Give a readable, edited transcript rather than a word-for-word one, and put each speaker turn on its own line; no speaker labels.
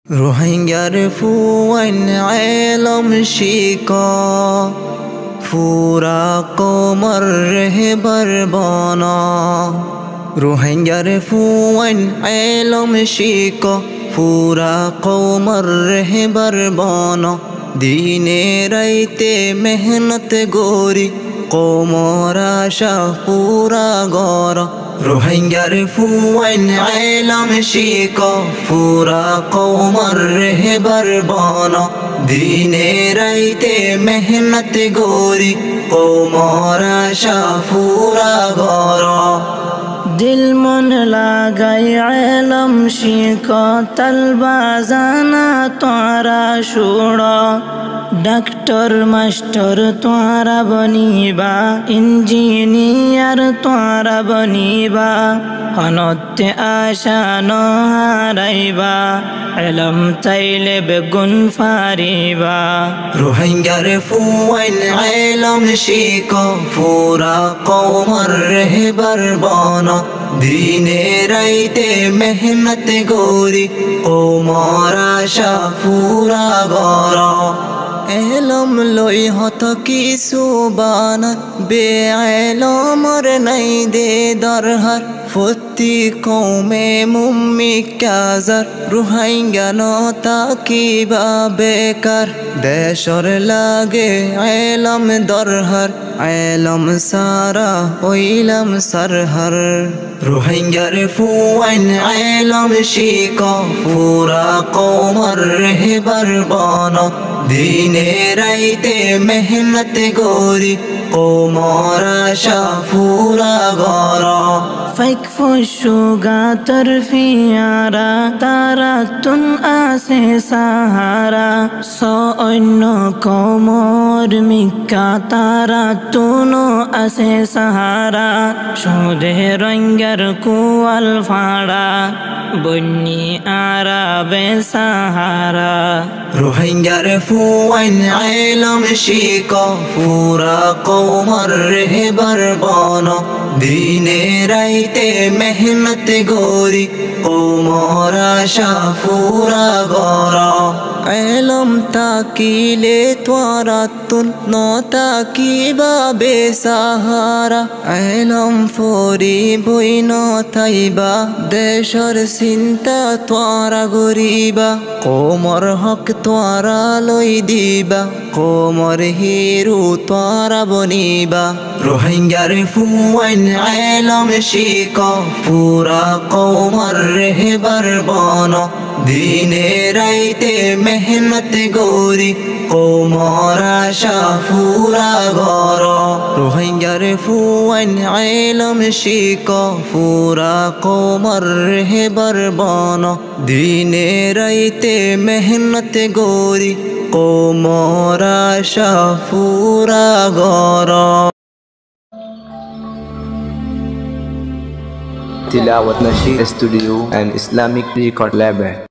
রোহিঙ্গার ফুয়াইন আলম শিকা ফুরা কোমর রেহবার বনা রোহিঙ্গার ফুয়াইন আলম শিকা ফুরা কোমর রেহবার বনা দিনে রাইতে মেহনত গোরি কোমর আশা পুরা গরা রোহিঙ্গার ফুয়াইন আলম শিকা ফুরা কোমর রেহবার বনা দিনে রাইতে মেহনত গোরি কোমর আশা পুরা গরা
দিল মন লাগাই আলম শিকা তলবাজানা তোরা শুড়া ডাক্তার মাস্টার তোরা বনিবা ইঞ্জিনিয়ার তোরা বনিবা হনতে আশা নহারাইবা আলম চাইলে বেগুন ফারিবা
রোহিঙ্গার ফুয়াইন আলম শিকা ফুরা কোমর রেহবার বনা দিনে রাইতে মেহনত গোরি কোমর আশা পুরা গরা এলম লই হত কিছু বানার বেআলমর নাই দে দরহার ফতি কৌমে মুম্মি কাজার রোহিঙ্গা নতা কিবা বেকার দেশর লাগে এলম দরহার এলম সারা ওইলম সরহর রোহিঙ্গার ফুয়াইন আলম শিকা ফুরা কোমর রেহবার বনা দিনে রাইতে মেহনত গোরি কোমর আশা পুরা গরা
ফাইক ফুসুগা তরফিয়ারা তারা তুন আসে সাহারা অন্য কোমর মিকা তারা তুনো আসে সাহারা সুদে রঙ্গার কুয়াল ফাড়া বন্যি আরাবে সাহারা
রোহিঙ্গার ফুয়াইন আলম শিকা ফুরা কোমর রেহবার বনা দিনে রাইতে মেহনত গোরি কোমর আশা পুরা গরা আলম তাকিলে তোরা তুন নতা কিবা বেসাহারা আলম ফরি বই নথাইবা দেশর চিন্তা তোরা গরিবা কোমর হক তোরা লই দিবা কোমর হিরু তোরা বনিবা রোহিঙ্গার ফুয়াইন আলম শিকা পুরা কোমর রেহবার বনা দিনে রাইতে মেহনত গোরি কোমর আশা পুরা গরা রোহিঙ্গার ফুয়াইন আলম শিকা পুরা কোমর রেহবার বনা দিনে রাইতে মেহনত গোরি কোমর আশা পুরা গরা
Tilawat Nasheed Studio and Islamic Record Label.